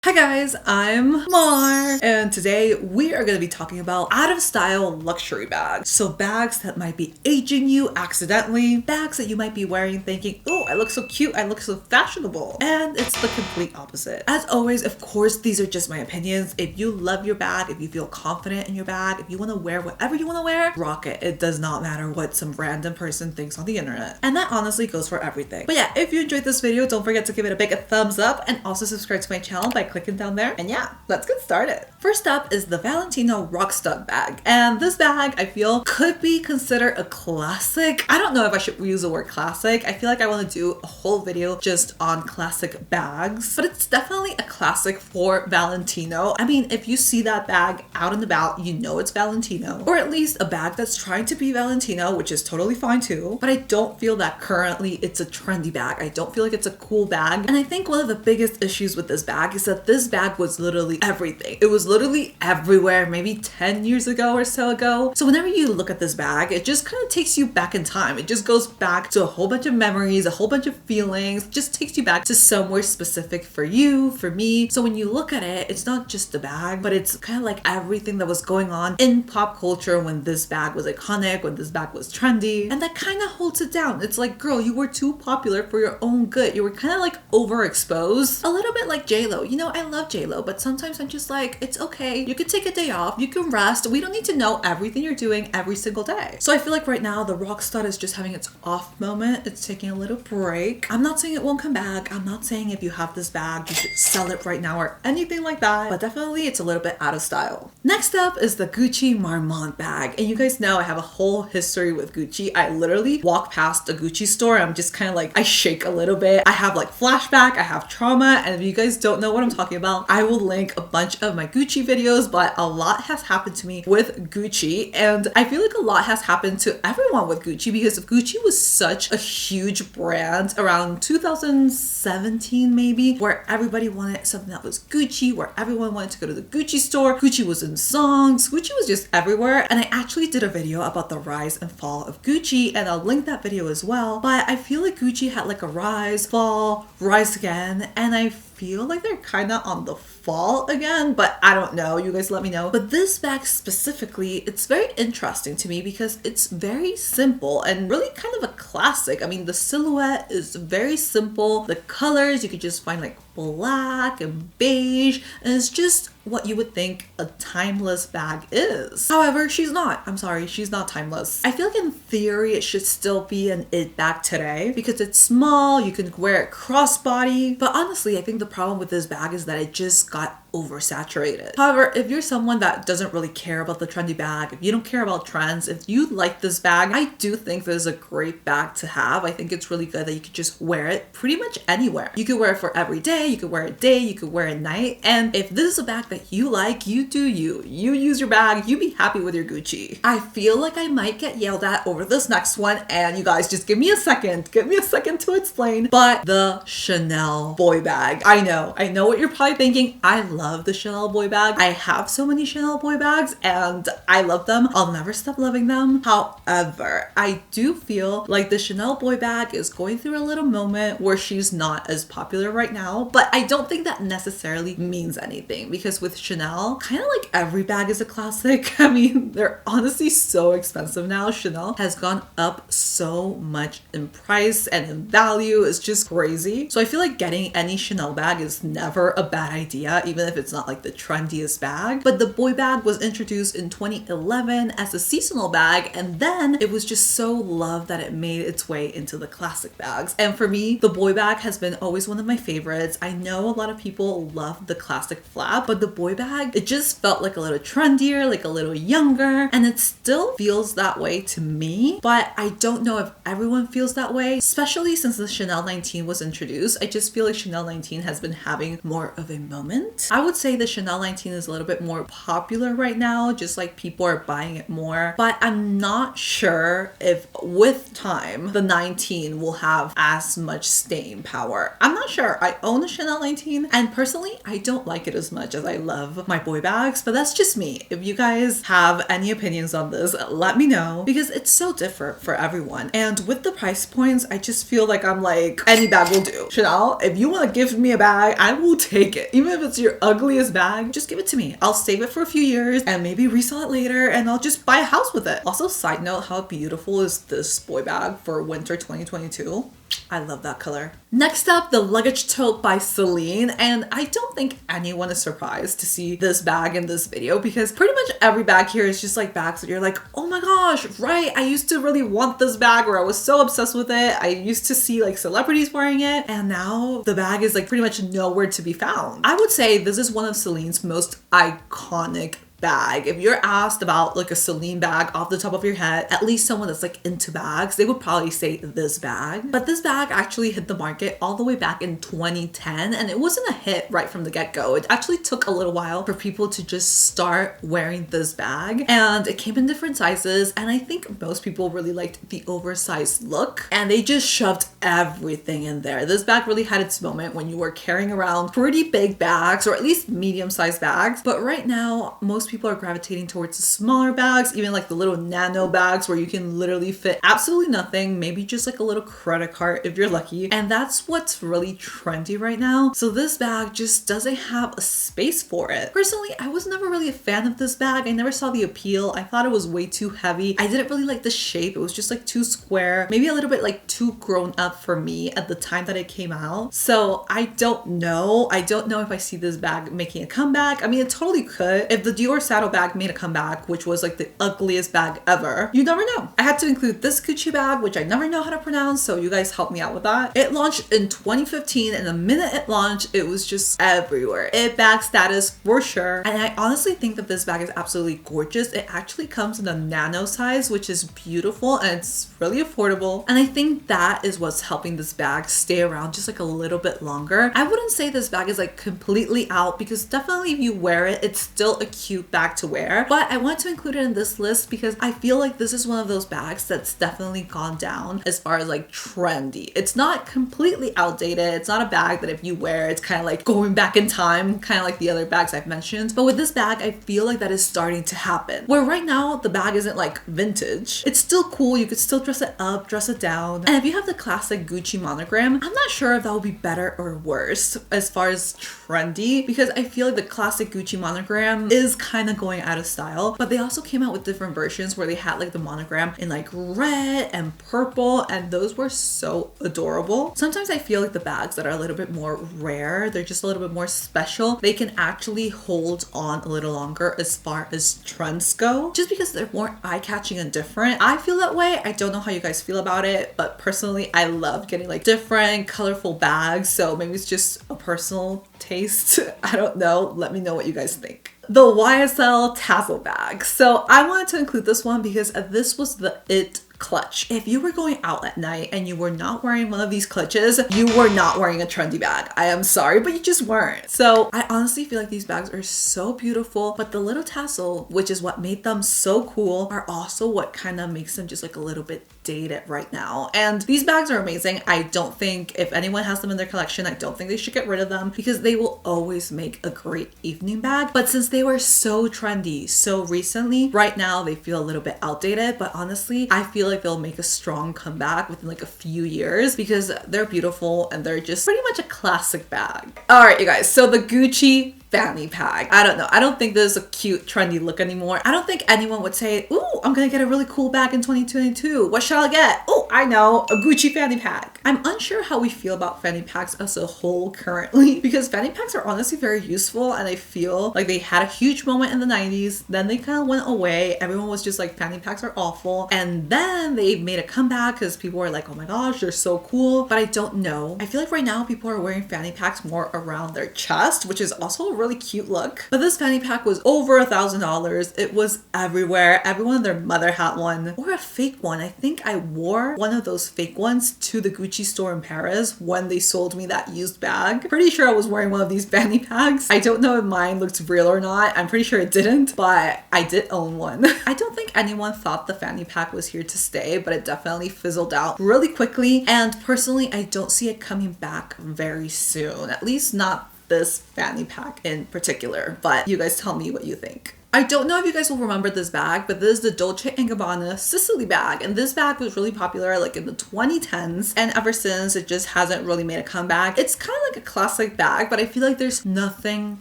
Hi guys, I'm Mar, and today we are going to be talking about out-of-style luxury bags. So bags that might be aging you accidentally, bags that you might be wearing thinking, oh, I look so cute, I look so fashionable. And it's the complete opposite. As always, of course, these are just my opinions. If you love your bag, if you feel confident in your bag, if you want to wear whatever you want to wear, rock it. It does not matter what some random person thinks on the internet. And that honestly goes for everything. But yeah, if you enjoyed this video, don't forget to give it a big thumbs up and also subscribe to my channel by clicking down there. And yeah, let's get started. First up is the Valentino Rockstar Bag. And this bag, I feel, could be considered a classic. I don't know if I should use the word classic. I feel like I want to do a whole video just on classic bags, but it's definitely a classic for Valentino. I mean, if you see that bag out and about, you know it's Valentino, or at least a bag that's trying to be Valentino, which is totally fine too. But I don't feel that currently it's a trendy bag. I don't feel like it's a cool bag. And I think one of the biggest issues with this bag is that this bag was literally everything. It was literally everywhere maybe 10 years ago or so ago. So whenever you look at this bag, it just kind of takes you back in time. It just goes back to a whole bunch of memories, a whole bunch of feelings, just takes you back to somewhere specific for you, for me. So when you look at it, it's not just the bag, but it's kind of like everything that was going on in pop culture when this bag was iconic, when this bag was trendy, and that kind of holds it down. It's like, girl, you were too popular for your own good. You were kind of like overexposed, a little bit like J-Lo. You know, I love J-Lo, but sometimes I'm just like, it's okay. You can take a day off. You can rest. We don't need to know everything you're doing every single day. So I feel like right now the Rockstar is just having its off moment. It's taking a little break. I'm not saying it won't come back. I'm not saying if you have this bag, you should sell it right now or anything like that, but definitely it's a little bit out of style. Next up is the Gucci Marmont bag. And you guys know I have a whole history with Gucci. I literally walk past a Gucci store. I'm just kind of like, I shake a little bit. I have like flashback. I have trauma. And if you guys don't know what I'm talking about, I will link a bunch of my Gucci videos, but a lot has happened to me with Gucci. And I feel like a lot has happened to everyone with Gucci because Gucci was such a huge brand around 2017 maybe, where everybody wanted something that was Gucci, where everyone wanted to go to the Gucci store. Gucci was in songs. Gucci was just everywhere. And I actually did a video about the rise and fall of Gucci, and I'll link that video as well. But I feel like Gucci had like a rise, fall, rise again, and I feel like they're kind of on the fall again, but I don't know. You guys let me know. But this bag specifically, it's very interesting to me because it's very simple and really kind of a classic. I mean, the silhouette is very simple. The colors, you could just find like black and beige, and it's just what you would think a timeless bag is. However, she's not. I'm sorry, she's not timeless. I feel like in theory it should still be an it bag today because it's small, you can wear it crossbody, but honestly I think the problem with this bag is that it just got oversaturated. However, if you're someone that doesn't really care about the trendy bag, if you don't care about trends, if you like this bag, I do think this is a great bag to have. I think it's really good that you could just wear it pretty much anywhere. You could wear it for every day, you could wear it day, you could wear it night, and if this is a bag that you like, you do you. You use your bag, you be happy with your Gucci. I feel like I might get yelled at over this next one, and you guys just give me a second. Give me a second to explain, but the Chanel boy bag. I know what you're probably thinking. I love the Chanel boy bag. I have so many Chanel boy bags and I love them. I'll never stop loving them. However, I do feel like the Chanel boy bag is going through a little moment where she's not as popular right now, but I don't think that necessarily means anything because with Chanel, kind of like every bag is a classic. I mean, they're honestly so expensive now. Chanel has gone up so much in price and in value. It's just crazy. So I feel like getting any Chanel bag is never a bad idea, even if it's not like the trendiest bag. But the boy bag was introduced in 2011 as a seasonal bag, and then it was just so loved that it made its way into the classic bags. And for me, the boy bag has been always one of my favorites. I know a lot of people love the classic flap, but the boy bag, it just felt like a little trendier, like a little younger, and it still feels that way to me, but I don't know if everyone feels that way, especially since the Chanel 19 was introduced. I just feel like Chanel 19 has been having more of a moment. I would say the Chanel 19 is a little bit more popular right now, just like people are buying it more, but I'm not sure if with time the 19 will have as much staying power. I'm not sure. I own a Chanel 19, and personally, I don't like it as much as I love my boy bags, but that's just me. If you guys have any opinions on this, let me know, because it's so different for everyone. And with the price points, I just feel like I'm like, any bag will do. Chanel, if you want to give me a bag, I will take it. Even if it's your ugliest bag, just give it to me. I'll save it for a few years and maybe resell it later, and I'll just buy a house with it. Also, side note, how beautiful is this boy bag for winter 2022? I love that color. Next up, the Luggage Tote by Celine. And I don't think anyone is surprised to see this bag in this video, because pretty much every bag here is just like bags that you're like, oh my gosh, right, I used to really want this bag, or I was so obsessed with it. I used to see like celebrities wearing it, and now the bag is like pretty much nowhere to be found. I would say this is one of Celine's most iconic bag. If you're asked about like a Celine bag off the top of your head, at least someone that's like into bags, they would probably say this bag. But this bag actually hit the market all the way back in 2010, and it wasn't a hit right from the get-go. It actually took a little while for people to just start wearing this bag, and it came in different sizes, and I think most people really liked the oversized look, and they just shoved everything in there. This bag really had its moment when you were carrying around pretty big bags, or at least medium-sized bags, but right now most people are gravitating towards the smaller bags, even like the little nano bags where you can literally fit absolutely nothing, maybe just like a little credit card if you're lucky. And that's what's really trendy right now. So this bag just doesn't have a space for it. Personally, I was never really a fan of this bag. I never saw the appeal. I thought it was way too heavy. I didn't really like the shape. It was just like too square, maybe a little bit like too grown up for me at the time that it came out. So I don't know. I don't know if I see this bag making a comeback. I mean, it totally could. If the Dior Saddle bag made a comeback, which was like the ugliest bag ever, you never know. I had to include this Gucci bag, which I never know how to pronounce, so you guys help me out with that. It launched in 2015, and the minute it launched, it was just everywhere. It bag status for sure. And I honestly think that this bag is absolutely gorgeous. It actually comes in a nano size, which is beautiful, and it's really affordable. And I think that is what's helping this bag stay around just like a little bit longer. I wouldn't say this bag is like completely out, because definitely if you wear it, it's still a cute bag to wear, but I want to include it in this list because I feel like this is one of those bags that's definitely gone down as far as like trendy. It's not completely outdated. It's not a bag that if you wear, it's kind of like going back in time, kind of like the other bags I've mentioned. But with this bag, I feel like that is starting to happen, where right now the bag isn't like vintage. It's still cool. You could still dress it up, dress it down. And if you have the classic Gucci monogram, I'm not sure if that would be better or worse as far as trendy, because I feel like the classic Gucci monogram is kind of going out of style, but they also came out with different versions where they had like the monogram in like red and purple, and those were so adorable. Sometimes I feel like the bags that are a little bit more rare, they're just a little bit more special, they can actually hold on a little longer as far as trends go, just because they're more eye-catching and different. I feel that way. I don't know how you guys feel about it, but personally I love getting like different colorful bags, so maybe it's just a personal taste. I don't know. Let me know what you guys think. The Ysl Taco Bag. So I wanted to include this one because this was the it clutch. If you were going out at night and you were not wearing one of these clutches, you were not wearing a trendy bag. I am sorry, but you just weren't. So I honestly feel like these bags are so beautiful, but the little tassel, which is what made them so cool, are also what kind of makes them just like a little bit dated right now. And these bags are amazing. I don't think if anyone has them in their collection, I don't think they should get rid of them, because they will always make a great evening bag. But since they were so trendy so recently, right now they feel a little bit outdated, but honestly, I feel like they'll make a strong comeback within like a few years because they're beautiful and they're just pretty much a classic bag. All right, you guys, so the Gucci Fanny bag. I don't know. I don't think this is a cute, trendy look anymore. I don't think anyone would say, ooh, I'm gonna get a really cool bag in 2022. What should I get? Oh, I know, a Gucci fanny pack. I'm unsure how we feel about fanny packs as a whole currently, because fanny packs are honestly very useful, and I feel like they had a huge moment in the 90s, then they kind of went away. Everyone was just like, fanny packs are awful. And then they made a comeback because people were like, oh my gosh, they're so cool. But I don't know. I feel like right now people are wearing fanny packs more around their chest, which is also a really cute look. But this fanny pack was over $1,000. It was everywhere. Everyone and their mother had one, or a fake one. I think I wore one of those fake ones to the Gucci store in Paris when they sold me that used bag. Pretty sure I was wearing one of these fanny packs. I don't know if mine looked real or not. I'm pretty sure it didn't, but I did own one. I don't think anyone thought the fanny pack was here to stay, but it definitely fizzled out really quickly. And personally, I don't see it coming back very soon. At least not this fanny pack in particular, but you guys tell me what you think. I don't know if you guys will remember this bag, but this is the Dolce & Gabbana Sicily bag. And this bag was really popular like in the 2010s. And ever since, it just hasn't really made a comeback. It's kind of like a classic bag, but I feel like there's nothing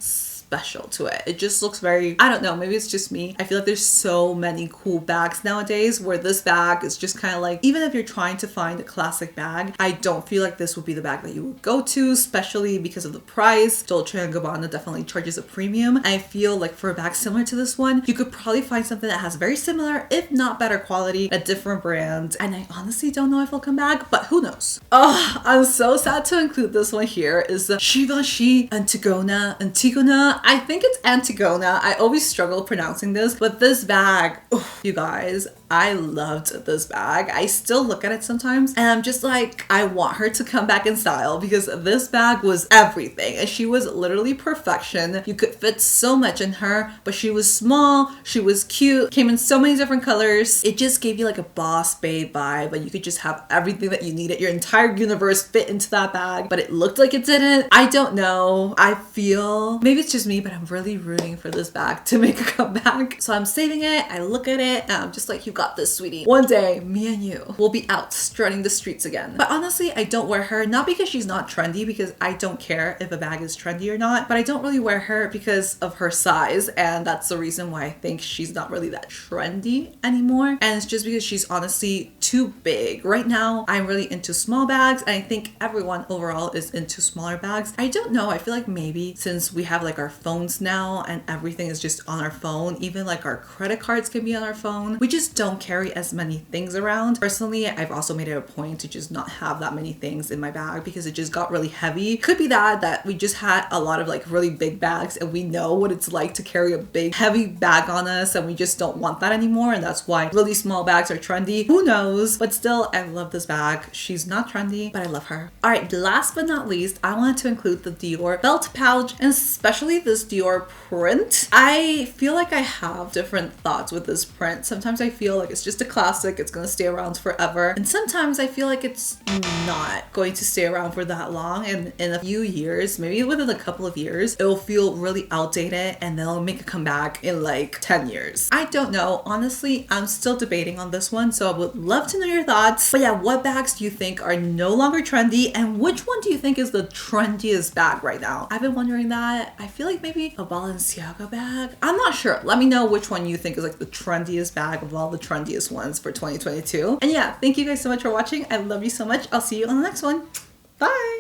special to it. It just looks very, I don't know, maybe it's just me. I feel like there's so many cool bags nowadays where this bag is just kind of like, even if you're trying to find a classic bag, I don't feel like this would be the bag that you would go to, especially because of the price. Dolce & Gabbana definitely charges a premium. I feel like for a bag similar to this one, you could probably find something that has very similar, if not better quality, a different brand. And I honestly don't know if it'll come back, but who knows? Oh, I'm so sad to include this one here, is the Givenchy Antigona. I think it's Antigona. I always struggle pronouncing this, but this bag, you guys, I loved this bag. I still look at it sometimes and I'm just like, I want her to come back in style because this bag was everything and she was literally perfection. You could fit so much in her, but she was small, she was cute, came in so many different colors. It just gave you like a boss babe vibe, but you could just have everything that you needed. Your entire universe fit into that bag, but it looked like it didn't. I don't know. I feel, maybe it's just me, but I'm really rooting for this bag to make a comeback. So I'm saving it. I look at it and I'm just like, you got this, sweetie. One day, me and you will be out strutting the streets again. But honestly, I don't wear her, not because she's not trendy, because I don't care if a bag is trendy or not, but I don't really wear her because of her size. And that's the reason why I think she's not really that trendy anymore. And it's just because she's honestly too big. Right now, I'm really into small bags. And I think everyone overall is into smaller bags. I don't know. I feel like maybe since we have like our phones now and everything is just on our phone, even like our credit cards can be on our phone, we just don't carry as many things around. Personally, I've also made it a point to just not have that many things in my bag because it just got really heavy. Could be that we just had a lot of like really big bags and we know what it's like to carry a big heavy bag on us and we just don't want that anymore, and that's why really small bags are trendy. Who knows? But still, I love this bag. She's not trendy, but I love her. All right, last but not least, I wanted to include the Dior belt pouch, and especially this Dior print. I feel like I have different thoughts with this print. Sometimes I feel like it's just a classic, it's gonna stay around forever, and sometimes I feel like it's not going to stay around for that long, and in a few years, maybe within a couple of years, it'll feel really outdated and they'll make a comeback in like 10 years. I don't know. Honestly, I'm still debating on this one, so I would love to know your thoughts. But yeah, what bags do you think are no longer trendy, and which one do you think is the trendiest bag right now? I've been wondering that. I feel like maybe a Balenciaga bag. I'm not sure. Let me know which one you think is like the trendiest bag of all the trendiest ones for 2022. And yeah, thank you guys so much for watching. I love you so much. I'll see you on the next one. Bye.